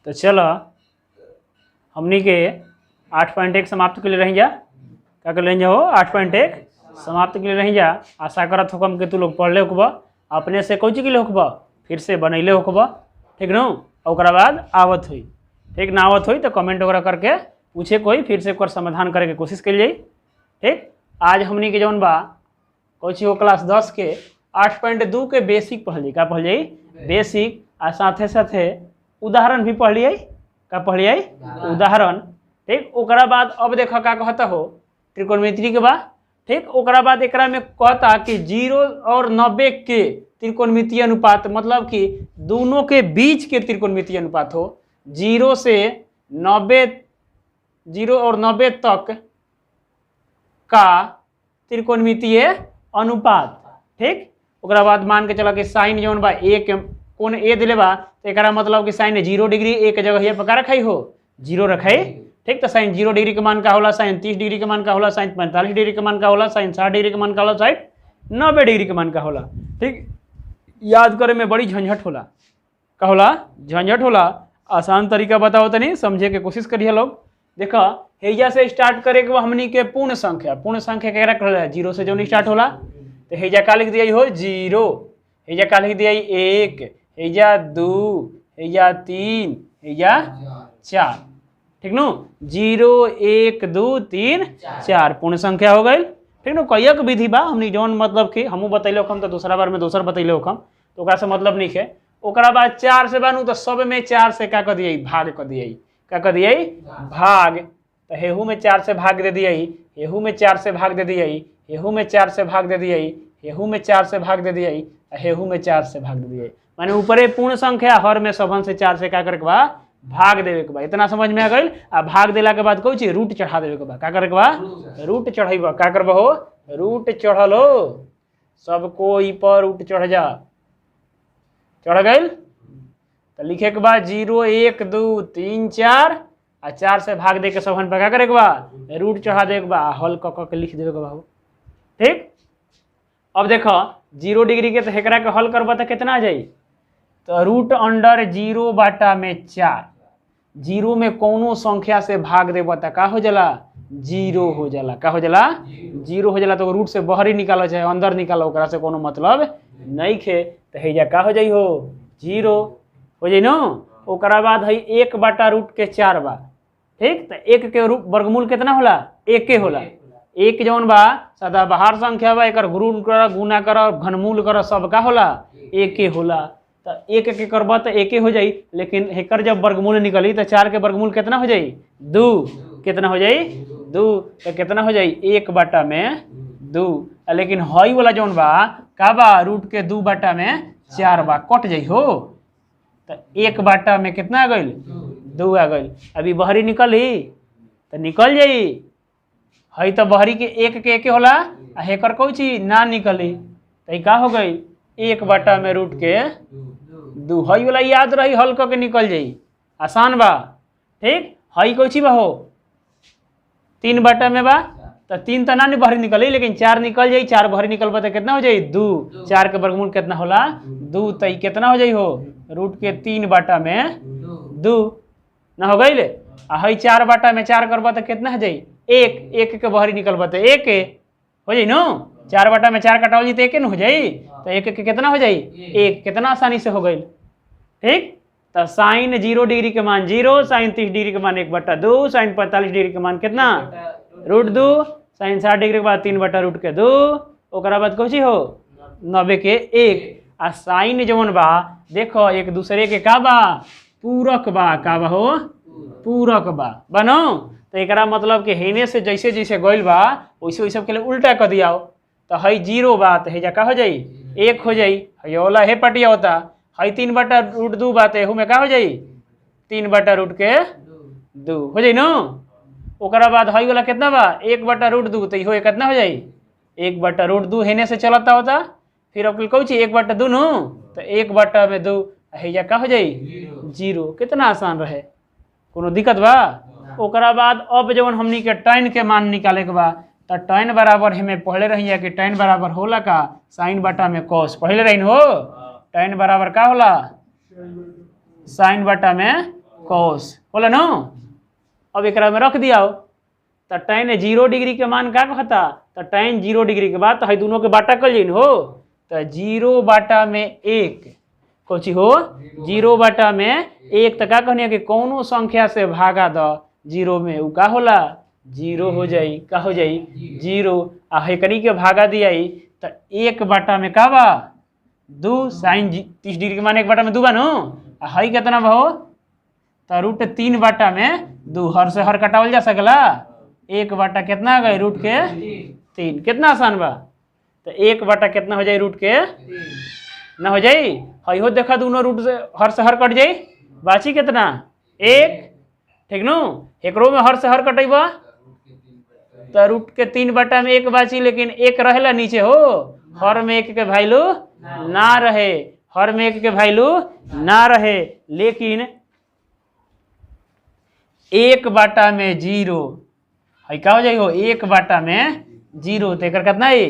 तो चलो हमनी के 8.1 समाप्त के लिए रही जा, क्या कर लेंगे हो 8.1 समाप्त के लिए रही जा। आशा करत हुकम के तू लोग पढ़ले होकबा, अपने से कोई चीज के लिए होकबा फिर से बनैले होकबा, ठीक न। और बाद आवत हुई, ठीक ना आवत हुई तो कमेंट वगैरह करके पूछे कोई, फिर से एक समाधान करे के कोशिश कर जाई, ठीक। आज हमनी के जौन बा कोची हो क्लास 10 के 8.2 के बेसिक पढ़ ली, क्या पढ़ जाई बेसिक, आ साथे साथे उदाहरण भी पढ़ लिये, क्या पढ़ लिये उदाहरण, ठीक। ओकरा बाद अब देखो क्या कहता हो त्रिकोणमिति के बाद, ठीक। ओकरा बाद एकरा में कहता कि 0 और 90 के त्रिकोणमितीय अनुपात, मतलब कि दोनों के बीच के त्रिकोणमितीय अनुपात हो, 0 से 90, 0 और 90 तक का त्रिकोणमितीय अनुपात, ठीक। ओकरा बाद मान के चला कि साइन जौन बा एक कोण ए दिले बा, तो एकरा मतलब कि साइन 0 डिग्री एक जगह ये पका रखाई हो 0 रखाई, ठीक। तो साइन 0 डिग्री के मान का होला, साइन 30 डिग्री के मान का होला, साइन 45 डिग्री के मान का होला, साइन 60 डिग्री के मान का होला, साइन 90 डिग्री के मान का होला, ठीक। याद करे में बड़ी झंझट होला, का होला झंझट होला। आसान तरीका बताओ तनी समझे के कोशिश करिए लोग। देखो हेजा से स्टार्ट करे के हमनी के पूर्ण संख्या केकरा कहला 0 से जौन स्टार्ट होला, तो हेजा का लिख दिया हो 0, हेजा का लिख दिया 1, हेजा 2, हेजा 3, हेजा 4, ठीक नु। 0 1 2 3 4 पूर्ण संख्या हो गई, ठीक नु। कईक विधि बा हमनी जौन मतलब कि हमू बतैले हम, तो दूसरा बार में दोसर बतैले हम, तो ओकरा से मतलब नहीं है। ओकरा बाद 4 से बनू तो सब में 4 से क्या कर दिए भाग कर दिए, क्या कर दिए भाग, तो हेहू में 4 से भाग दे दिए, हेहू में 4 से भाग दे दिए, हेहू में 4 से भाग दे दिए, हेहू में 4 से भाग दे दिए, हेहू में 4 से भाग दे दिए। माने ऊपरे पूर्ण संख्या हर में सबन से 4 से क्या करे के बा भाग देवे के बा। इतना समझ में आ गई। आ भाग देला के बाद कोई चीज रूट चढ़ा देवे के बा, क्या करे के बा रूट चढ़ेबा, क्या करबा हो रूट चढ़लो, सबको ई पर रूट चढ़ जा, चढ़ गई। तो लिखे के बाद 0 1 2 3 4 आ 4 से भाग दे के सबन पे क्या करे के बा रूट चढ़ा दे के बा, हल क के लिख देवे के बा, ठीक। अब देखो 0 डिग्री के तो हेकरा के हल करबा तो कितना आ जाई, तो रूट अंडर 0 बाटा में 4, 0 में कौनो संख्या से भाग देबा तो का हो जाला 0 हो जाला, का हो जाला 0 हो जाला। तो रूट से बाहर ही निकालो चाहे अंदर निकालो, ओकरा से कोनो मतलब नहीं खे, तो हेजा का हो जाई हो 0 हो जाई नो। ओकरा बाद है 1 बाटा रूट के 4 बा, ठीक। तो 1 के वर्गमूल कितना होला 1 होला, 1 जौन बा सदाबहार संख्या बा, एकर गुना कर घनमूल कर सब का होला 1 होला। तो 1 के करबा तो 1 हो जाई, लेकिन हेकर जब वर्गमूल निकली तो 4 के वर्गमूल कितना हो जाई 2, कितना हो जाई 2, तो कितना हो जाई 1 बाटा में 2। लेकिन हई वाला जौन बा का बा रूट के 2 बाटा में 4 बा, कट जाई हो, तो 1 बाटा में कितना आ गई 2 आ गई। अभी बहरी निकली तो निकल जाई, हई तो बहरी के 1 होला, आ हेकर कोई चीज ना निकली, तो का हो गई 1 बाटा में रूट के 2। हई वाला याद रही, हल के निकल जाई, आसान बा, ठीक। हई कोई चीज बा हो 3 बाटा में बा, तो 3 तो ना बहरी निकली, लेकिन 4 निकल जाई, 4 बहरी निकल तो कितना हो जाई 2, 4 के वर्गमूल कितना होला 2, तो कितना हो जाई हो रूट के 3 बाटा में 2 ना हो गई। आ हई 4 बाटा में 4 करबा तो कितना हो जाई 1, 1 के बहरी निकलबा तो 1 हो जाई नो, 4 बाटा में 4 कटाओ जी तो 1 न हो जाई, तो 1 के कितना हो जाई 1, कितना आसानी से हो गई, ठीक। तो साइन 0 डिग्री के मान 0, साइन 30 डिग्री के मान 1 बटा 2, साइन 45 डिग्री के मान कितना रूट 2, साइन 60 डिग्री के बाद 3 बटा रूट के 2, ओकरा बाद कौची हो 90 के 1। आ साइन जवन बा देखो एक दूसरे के का बा पूरक बा, का बा हो पूरक बा बनो। तो एकरा मतलब कि हेने से जैसे जैसे गइल बा वैसे वैसे के लिए उल्टा कर दिया, तो हई 0 बा तो हेजा का हो जाई 1 हो जाई, हई वाला हे पटिया होता, हई 3 बटा रूट 2 बात एहू में का हो जाई 3 बटा रूट के 2 हो जाई नो। ओकरा बाद हई वाला कितना बा 1 बटा रूट 2, तो इहो कितना हो जाई 1 बटा रूट 2 हेने से चलता होता, फिर अब कहू 1 बटा 2 नो, तो 1 बटा में 2 हेजा का हो जाई 0। कितना आसान रहे, कोनो दिक्कत बा। ओकरा बाद अब जवन हमनी के tan के मान निकाले के बा, तो tan बराबर हमें पढ़ले रही कि tan बराबर होला का साइन बटा में cos, पढ़ले रही हो tan बराबर का होला साइन बटा में कॉस बोला ना। अब एक में रख दिया तो tan 0 डिग्री के मान का कहता, तो tan 0 डिग्री के बाद तो दोनों के बाटा कर लीन हो, तो 0 बाटा में 1 कोची हो 0 बाटा में 1, तो का कहनी कि कौनो संख्या से भागा दो 0 में उ का होला 0 हो जाई, का हो जाई 0। आ हेकरी के भागा दिया तो 1 बाटा में का बा 2, sin 30 डिग्री के मान 1 बाटा में 2 बा नो। हई कितना बा हो, तो रूट 3 बाटा में 2, हर से हर कटावल जा सकला, 1 बाटा कितना गए रूट के 3, कितना आसान बा। तो 1 बाटा कितना हो जाए रूट के ना हो जाई। हई हो देखा दोनों रूट से हर कट जाई, बाची कितना 1, ठीक नो। एकरो में हर से हर कटेबा तो रूट के 3 बाटा में 1 बाची, लेकिन 1 रहेला नीचे हो, हर में 1 के वैल्यू ना रहे, हर में 1 के वैल्यू ना रहे, लेकिन 1 बाटा में 0 है का हो जाई हो 1 बाटा में 0, तो एक कितना है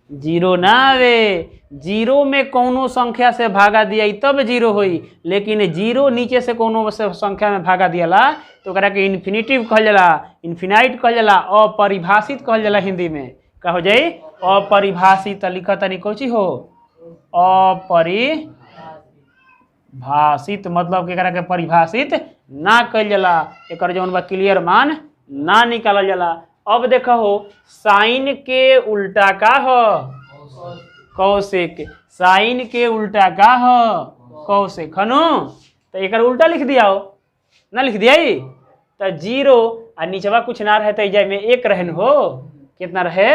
0 ना आवे। 0 में कौनो संख्या से भागा दिया तब 0 होई, लेकिन 0 नीचे से कौनो संख्या में भागा दियाला तो ओकरा के इन्फिनिटिव कहल जाला, इन्फिनाइट कहल जाला, अपरिभाषित कहल जाला हिंदी में। का हो जाई अपरिभाषित, लिखा तनी कोची हो अपरिभाषित, मतलब एकरा के परिभाषित ना कल जाला, एकर जौन बा क्लियर मान ना निकालल जाला। अब देखो हो साइन के उल्टा का हो कौशिक, साइन के उल्टा का हो कौशिक हनु, तो एकर उल्टा लिख दिया हो ना, लिख दिया तो 0 आ नीचवा कुछ ना रहे तो जाए में 1 रहे हो, कितना रहे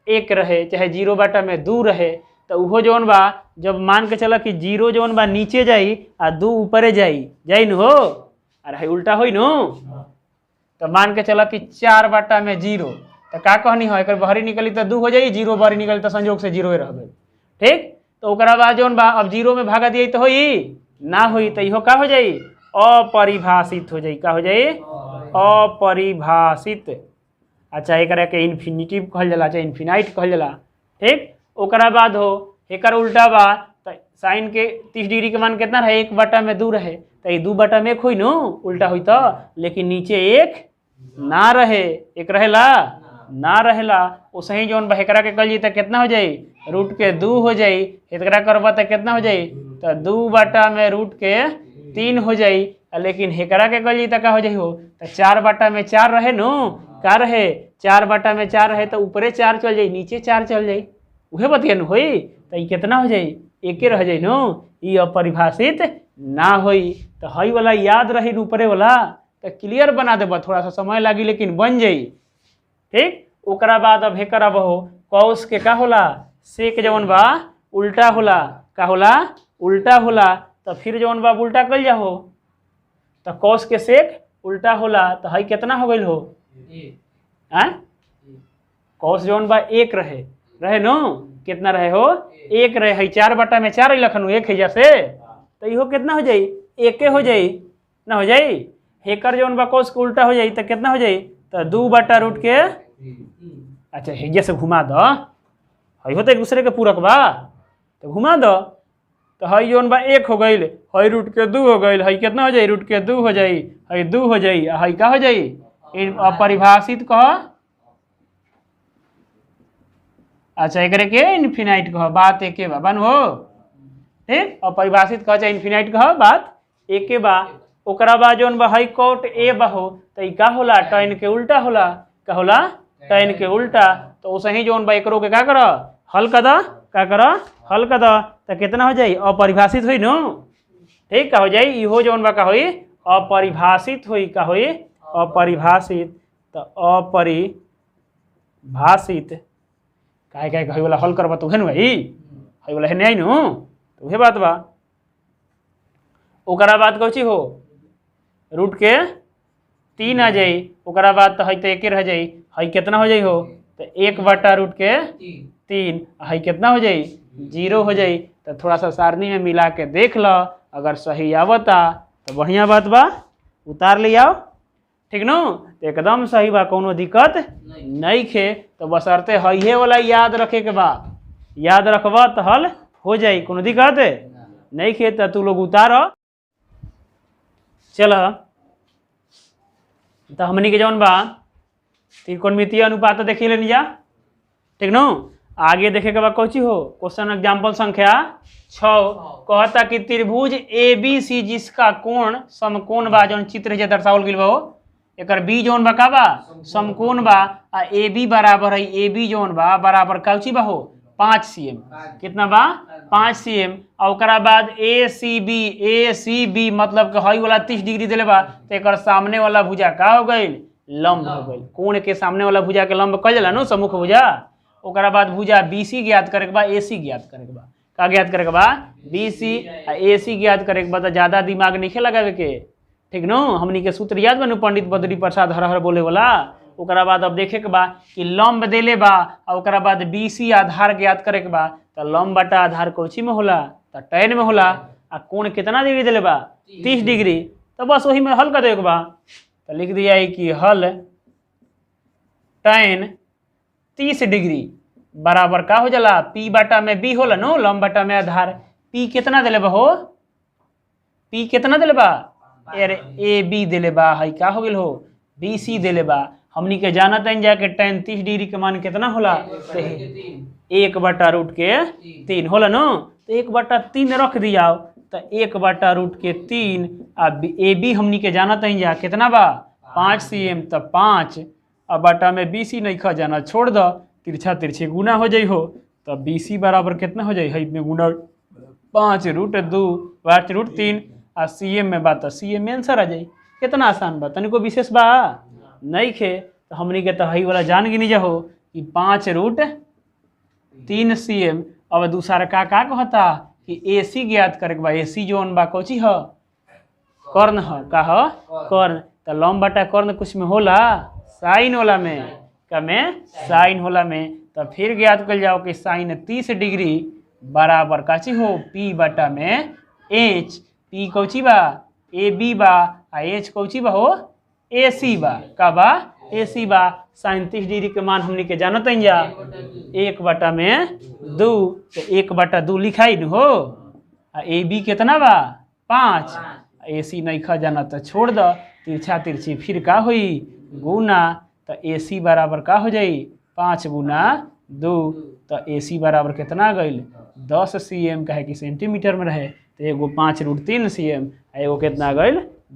1 रहे, चाहे 0 बाटा में 2 रहे, तो उहो जौन बा जब मान के चला कि 0 जौन बा नीचे जाई आ 2 ऊपरे जाई न हो, अरे उल्टा होई नो। तो मान के चला कि 4 बाटा में 0, तो का कहनी हो एक बहरी निकली तो 2 हो जाई, 0 बहरी निकली तो संयोग से 0 रह गई, ठीक। तो ओकरा बाद जौन बा अब 0 में भागा दिए तो होई ना होई, तो इहो का हो जाई अपरिभाषित हो जाई, का हो जाई अपरिभाषित। अच्छा एकरा के इन्फिनिटिव कहल जाला, चाहे इन्फिनाइट कहल जाला, ठीक। ओकरा बाद हो एकर उल्टा बा, तो साइन के 30 डिग्री के मान कितना रहे 1 बाटा में 2 रहे, तो ये 2 बाटा में 1 हुई नो, उल्टा हुई तो, लेकिन नीचे 1 ना रहे, 1 रहेला ना रहेला, उसे ही जौन एकरा के कल जी तो कितना हो जाई रूट के 2 हो जाई, एकरा करबा तो कितना हो जाई तो 2 बाटा में रूट के 3 हो जाई, लेकिन एकरा के कल जी तो का हो जाई हो, तो 4 बाटा में 4 रहे नो, का रहे 4 बाटा में 4 रहे, तो ऊपरे 4 चल जाई, नीचे 4 चल जाई, उहे बतियन होई, तो ये कितना हो जाई 1 रह जाई नो, ये अपरिभाषित ना होई। तो हई वाला याद रही ऊपरे वाला, तो क्लियर बना देबा, थोड़ा सा समय लागी लेकिन बन जाई, ठीक। ओकरा बाद अब हेकर अब हो कौस के का होला सेक जौन बा उल्टा होला, का होला उल्टा होला, तो फिर जौन बा उल्टा कल जा हो, तो कौस के सेक उल्टा होला, तो हई कितना हो गई हो कौस जौन बा 1 रहे नो, कितना रहे हो 1 रहे, हई 4 बाटा में 4 लखन 1 है जैसे, तो इहो कितना हो जाई 1 हो जाई ना, हो जाई हेकर जौन बा कौस के उल्टा हो जाई तो कितना हो जाई तो 2 बाटा रूट के, अच्छा हेजे से घुमा दो, हई हो तो एक दूसरे के पूरक बा, तो घुमा दो, तो हई जौन बा 1 हो गई, हई रूट के 2 हो गई, हई कितना हो जाई रूट के 2 हो जाई, हई 2 हो जाई, हई का हो जाई अपरिभाषित कह, अच्छा एकरे के इन्फिनाइट कह, बात एके बा बन हो, ठीक। अपरिभाषित कह चाहे इन्फिनाइट कह, बात एके बा। ओकरा बाद जौन बा हई कॉट ए बा हो, तो ई का होला tan के उल्टा होला, का होला tan के उल्टा, तो उसे ही जौन बा एकरो के का कर हल कर द, का कर हल कर द, तो कितना हो जाई अपरिभाषित हुई नो, ठीक। का हो जाई इहो जौन बा का होई अपरिभाषित हुई, का होई अपरिभाषित, तो अपरिभाषित काहे काहे हई वाला हल करबा तो उहे न भाई, हई वाला हेने आई नु, तो उहे बात बा। ओकरा बाद कौची हो रूट के 3 आ जाई, ओकरा बाद तो हई तो 1 रह जाई, हई कितना हो जाई हो तो 1 बाटा रूट के 3, हई कितना हो जाई 0 हो जाई। तो थोड़ा सा सारणी में मिला के देख लो, अगर सही आवता तो बढ़िया बात बा, उतार ले आओ, ठीक नो, तो एकदम सही बा, कोनो दिक्कत नहीं खे। तो बशर्ते हइहे वाला याद रखे के बा, याद रखबा तो हल हो जाई, कोनो दिक्कत नहीं खे। तो तू लोग उतार चल तो हमनी के जौन बा त्रिकोणमितीय अनुपात देख लेनी जा, ठीक नो। आगे देखे के बाद कौची हो, क्वेश्चन एग्जाम्पल संख्या 6 कहता कि त्रिभुज ए बी सी जिसका कोण समकोण बा, जौन चित्र है दर्शावल गइल बा हो, एकर बी जौन बा का बा समकोण बा, आ ए बी बराबर है ए बी जौन बा बराबर कौची बा हो 5 cm, कितना बा 5 cm। और ओकरा बाद ए सी बी मतलब कि हई वाला 30 डिग्री दिले बा, तो एकर सामने वाला भुजा का हो गई लंब हो गई। कोण के सामने वाला भुजा के लंब कह जाला नो सम्मुख भुजा। ओकरा बाद भुजा बी सी ज्ञात करे के बा, ए सी ज्ञात करे के बा, का ज्ञात करे के बा बी सी आ ए सी ज्ञात करे के बा। ज्यादा दिमाग नहीं लगावे के, ठीक नो। हमनी के सूत्र याद बनू पंडित बद्री प्रसाद हर हर बोले वाला। ओकरा बाद अब देखे के बा कि लंब देले बा, और ओकरा बाद बी सी आधार ज्ञात करे के बा। तो लंब बटा आधार कौची में होला, तो tan में होला। आ कोण कितना डिग्री दिले बा 30 डिग्री, तो बस वही में हल कर दे के बा। तो लिख दिया कि हल tan 30 डिग्री बराबर का हो जाला P बटा में B होला नो, लंब बटा में आधार। P कितना दिले बा हो, P कितना दिले बा अरे ए बी दिले बा, हई का हो गेल हो बी सी दिले बा। हमनी के जानत है जाके tan 30 डिग्री के मान कितना होला, 1/√3 होला नो। तो 1/3 रख दिया, तो 1/√3 आ ए बी हमनी के जानत है जा कितना बा 5 cm, तो 5 अब बटा में बी सी नहीं खा जाना छोड़ दो, तिरछा तिरछे गुना हो जाइ हो। तो बी सी बराबर कितना हो जाए, हई में गुना 5√2/√3 आ सी एम में बात, सी एम में आंसर आ जाए। कितना आसान बा, तनिको विशेष बा नहीं खे। तो हमनी के तो हई वाला जान गिनी जाहो कि 5√3 cm। अब दूसरा का कहता कि ए सी ज्ञात करे के बा, ए सी जोन बा कौची ह कर्ण ह, का ह कर्ण। तो लंब बटा कर्ण कुछ में होला साइन होला में, का में साइन होला में। तो फिर ज्ञात कर जाओ कि साइन 30 डिग्री बराबर काची हो P बटा में H। P कौची बा ए बी बा, आ H कौची बा हो ए सी बा, का बा ए सी बा। साइन 30 डिग्री के मान हमनी के जानत है जा 1/2, तो 1/2 लिखाई न हो। आ ए बी कितना बा 5, ए सी नहीं खा जाना तो छोड़ दो, तिरछा तिरछी फिर का हुई गुना। तो ए सी बराबर का हो जाई 5 गुना 2, तो ए सी बराबर कितना गई 10 cm, कहे कि सेंटीमीटर में रहे। तो एगो 5√3 cm, एगो कितना गई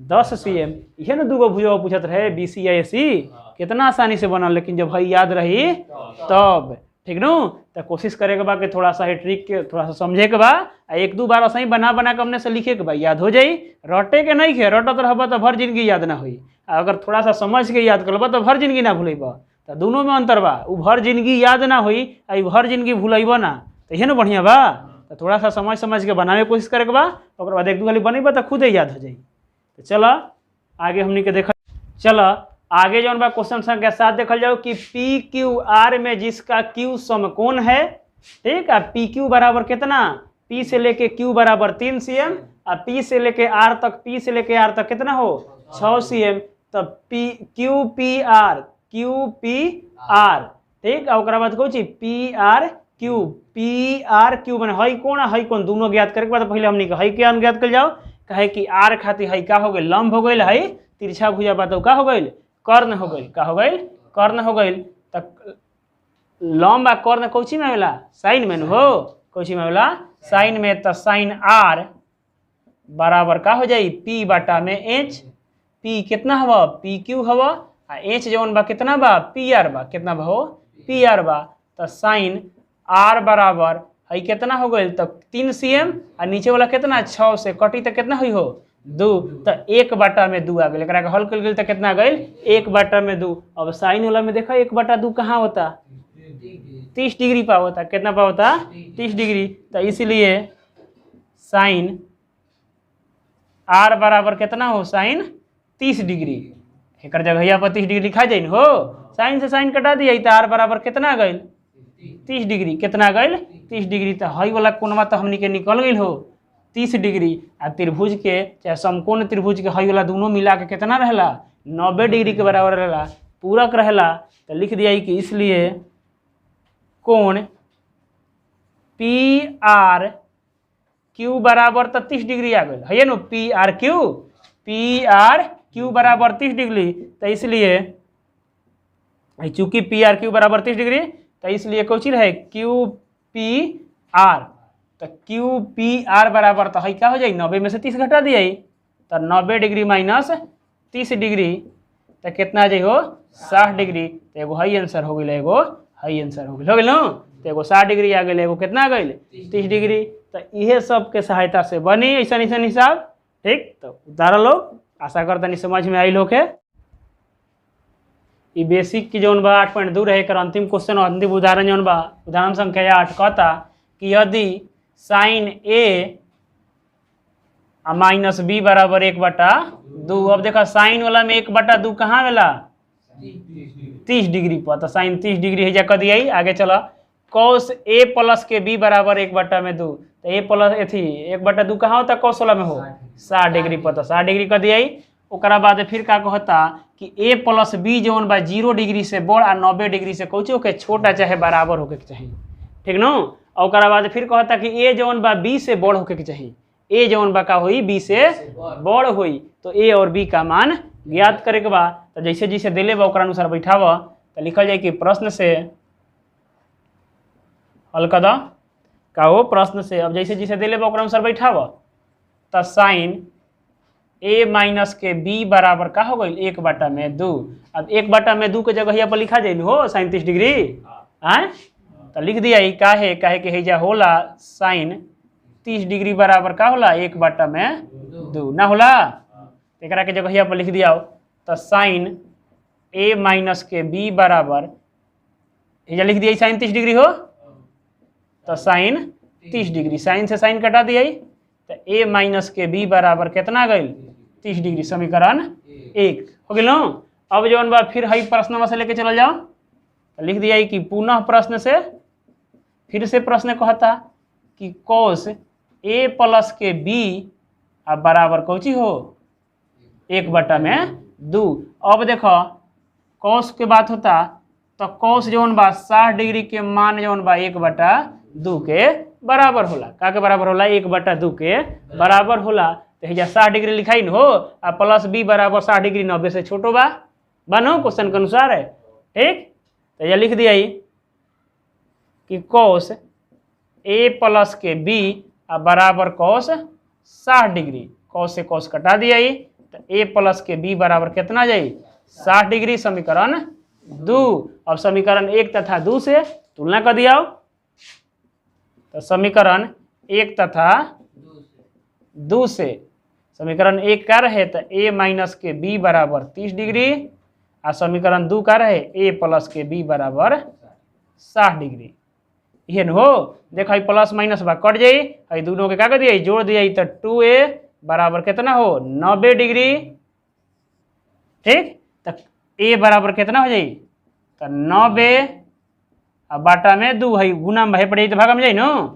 10 cm। इहे ना दूगो भुजा पूछत रहे बी सी या ए सी, कितना आसानी से बनल। लेकिन जब भाई याद रही तब, ठीक नो। तो कोशिश करे के बा कि थोड़ा सा ट्रिक के थोड़ा सा समझे के बा, एक दो बार ऐसा ही बना के अपने से लिखे के बा, याद हो जाई। रटे के नहीं खे, रटत रहबा तो भर जिंदगी याद ना हुई। अगर थोड़ा सा समझ के याद करबा तो भर जिंदगी ना भूलेबा। तो दोनों में अंतर बा, उ भर जिंदगी याद ना हुई, आ भर जिंदगी भूलेबा ना, तो यह ना बढ़िया बा। तो थोड़ा सा समझ के बनावे के कोशिश करे के बा, ओकर बाद एक दो खाली बनेबा तो खुदे याद हो जाई। तो चलो आगे हमनी के देख, चलो आगे जौन बा क्वेश्चन संख्या 7 देखल जाओ कि पी क्यू आर में जिसका क्यू समकोण है, ठीक है। पी क्यू बराबर कितना, पी से लेके क्यू बराबर 3 cm, और पी से लेके आर तक, पी से लेके आर तक कितना हो 6 cm। तो पी क्यू पी आर ठीक। और ओकरा बाद कौची पी आर क्यू बने हई कोण दोनों ज्ञात करे के बाद पहले हमनी के हई के ज्ञात कर जाओ। कहे कि आर खातिर हई का हो गई लंब हो गई, हई तिरछा भुजा बात का हो गई कर्ण हो गई, का हो गई कर्ण हो गई। तक लंब आ कर्ण कौची में होला साइन में हो, कौची में होला साइन में। तो साइन आर बराबर का हो जाई P बटा में H। P कितना हवा पी क्यू हवा, आ H जौन बा कितना बा पी आर बा, कितना बा हो पी आर बा। तो साइन आर बराबर हई कितना हो गई तब 3 cm, और नीचे वाला कितना 6 से कटी तो कितना हुई हो 2। तो 1/2 आ गई, हल कर गई तो कितना गई 1/2। अब साइन वाला में देखा 1/2 कहाँ होता 30 डिग्री पा होता, कितना पा होता 30 डिग्री। तो इसलिए साइन आर बराबर कितना हो साइन 30 डिग्री, एक जगह पर 30 डिग्री लिखा जाए हो, साइन से साइन कटा दिया तो आर बराबर कितना गई 30 डिग्री, कितना गई 30 डिग्री। तो हई वाला कोणवा तो हमनी के निकल गई हो 30 डिग्री। आ त्रिभुज के चाहे समकोण त्रिभुज के हई वाला दोनों मिला के कितना रहला 90 डिग्री के बराबर रहला, पूरक रहला। तो लिख दिया कि इसलिए कोण पी आर क्यू बराबर तो 30 डिग्री आ गई है no, P R Q P R Q बराबर 30 डिग्री, तो इसलिए चूंकि पी आर क्यू बराबर 30 डिग्री, तो इसलिए कौन चीज है क्यू पी आर, तो क्यू पी आर बराबर तो है क्या हो जाए 90 में से 30 घटा दिया, तो 90 डिग्री माइनस 30 डिग्री, तो कितना जाए हो 60 डिग्री, तो एगो हाई आंसर हो गई, एगो हाई आंसर हो गई ना, तो एगो 60 डिग्री आ गई, एगो कितना आ गई 30 डिग्री। तो यह सब के सहायता से बनी ऐसा हिसाब। ठीक, तो उतारा लोग, आशा करता नहीं समझ में आई लोग है। ये बेसिक की जौन बा 8.2 रहे कर अंतिम क्वेश्चन अंतिम उदाहरण जौन बा उदाहरण संख्या 8 कहता कि यदि साइन ए माइनस बी बराबर 1/2। अब देखा साइन वाला में 1/2 कहाँ वाला 30 डिग्री पर, तो साइन 30 डिग्री है जा कर दिया। आगे चला कॉस ए प्लस के बी बराबर 1/2, तो ए प्लस एथी 1/2 कहाँ होता कॉस वाला में हो 60 डिग्री पर, तो 60 डिग्री कर दिया। ओकरा बाद फिर का कहता कि ए प्लस बी जौन बा 0 डिग्री से बड़ आ 90 डिग्री से कौचो के छोटा चाहे बराबर होके के चाहिए। ठीक न, और ओकरा बाद फिर कहता कि ए जौन बा बी से बड़ होके के चाहिए, ए जौन बा का हुई बी से बड़ हुई, तो ए और बी का मान ज्ञात करे के बा। तो जैसे जैसे दिले बा ओकरा अनुसार बैठाव, तो लिखल जाए कि प्रश्न से हल कर द का हो प्रश्न से। अब जैसे जैसे दिले बा ओकरा अनुसार बैठाव, तो साइन ए माइनस के बी बराबर का हो गई 1/2। अब 1/2 के जगह यहाँ पर लिखा जाए हो साइन 30 डिग्री आए, तो लिख दिया काहे कि हैजा होला साइन 30 डिग्री बराबर का होला 1/2 ना होला, एक के जगह यहाँ पर लिख दिया। तो साइन ए माइनस के बी बराबर हैजा लिख दिया साइन 30 डिग्री हो, तो साइन 30 डिग्री, साइन से साइन कटा दिया, तो ए माइनस के बी बराबर कितना गई 30 डिग्री, समीकरण 1 हो गया। अब जौन बा फिर हई प्रश्न से लेके चल जाओ, तो लिख दिया कि पुनः प्रश्न से फिर से प्रश्न कहता कि कॉस ए प्लस के बी अब बराबर कौची हो 1/2। अब देखो कॉस के बात होता, तो कॉस जौन बा 60 डिग्री के मान जौन बा 1/2 के बराबर होला, का के बराबर होला 1/2 के बराबर होला। तो हैजा 60 डिग्री लिखाई न हो, आ प्लस बी बराबर 60 डिग्री 90 से छोटो बा बनो क्वेश्चन के अनुसार है। ठीक, तो यह लिख दिया कि कॉस ए प्लस के बी बराबर कॉस 60 डिग्री, कॉस से कॉस कटा दिया, तो ए प्लस के बी बराबर कितना जाई 60 डिग्री, समीकरण 2। अब समीकरण 1 तथा 2 से तुलना कर दिया, तो समीकरण 1 तथा 2 से समीकरण 1 का रहे तो ए माइनस के बी बराबर 30 डिग्री, आ समीकरण 2 का रहे ए प्लस के बी बराबर 60 डिग्री। ये न हो देखो प्लस माइनस बा कट जाई, हई दोनों के का कर दिया जोड़ दिया, तो 2a बराबर कितना हो 90 डिग्री। ठीक, तो a बराबर कितना हो जाई तो 90, अब बाटा में 2 है गुना में पड़ जाए तो भागा में जाए न,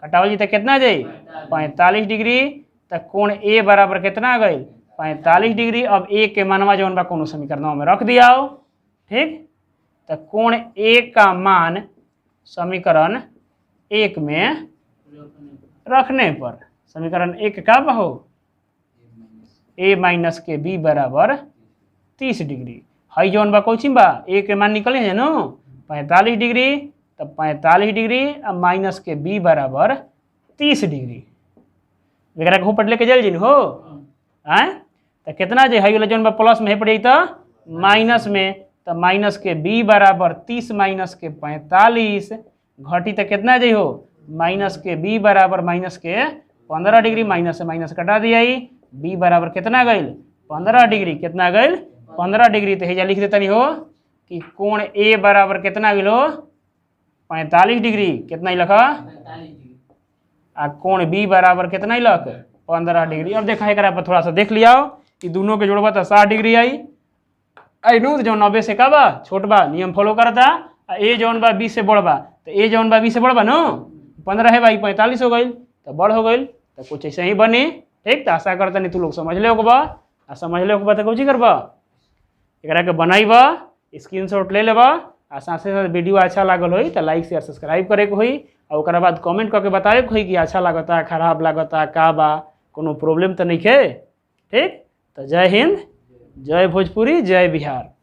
कटावल जी तो कितना जाए 45 डिग्री। तो कोण ए बराबर कितना आ गई 45 डिग्री। अब ए के मानवा जौन बा कोनो समीकरण में रख दिया। ठीक, तो कोण ए का मान समीकरण 1 में रखने पर समीकरण 1 का हो ए माइनस के बी बराबर 30 डिग्री। हई जौन बा कौची बा ए के मान निकले है न 45 डिग्री, तब 45 डिग्री अब माइनस के बी बराबर 30 डिग्री। एकरा के ऊपर लेके चल जी हो आए, तो कितना जे हई वाला जौन बा प्लस में पड़ जाई तो माइनस में, तो माइनस के बी बराबर 30 माइनस के 45 घटी तो कितना जाइ हो माइनस के बी बराबर माइनस के 15 डिग्री, माइनस से माइनस कटा दिया, बी बराबर कितना गई 15 डिग्री, कितना गई 15 डिग्री। तो हेजा लिख देता नहीं हो कि कोण ए बराबर कितना गलो 45 डिग्री, कितना ही लखा आ कोण बी बराबर कितना ही लख 15 डिग्री। अब देखा एक पर थोड़ा सा देख लिया कि दोनों के जोड़बा तो 60 डिग्री आई नो, जो 90 से का बा छोट बा नियम फॉलो करता, ए जौन बा 20 से बड़ बा, तो ए जौन बा 20 से बड़ बा नो 15 है भाई 45 हो गई, तो बड़ हो गई, तो कुछ ऐसे ही बनी। ठीक, तो आशा करता नहीं तू लोग समझ ले बा, आ समझ ले बा तो कुछ करबा एकरा के बनाईबा स्क्रीनशॉट ले लेबा, आ साथ साथ वीडियो अच्छा लागल होई तो लाइक शेयर सब्सक्राइब करे के होई, और ओकरा बाद कमेंट करके बताए के होई कि अच्छा लागता खराब लागता का बा कोनो प्रॉब्लम तो नहीं है। ठीक, तो जय हिंद, जय भोजपुरी, जय बिहार।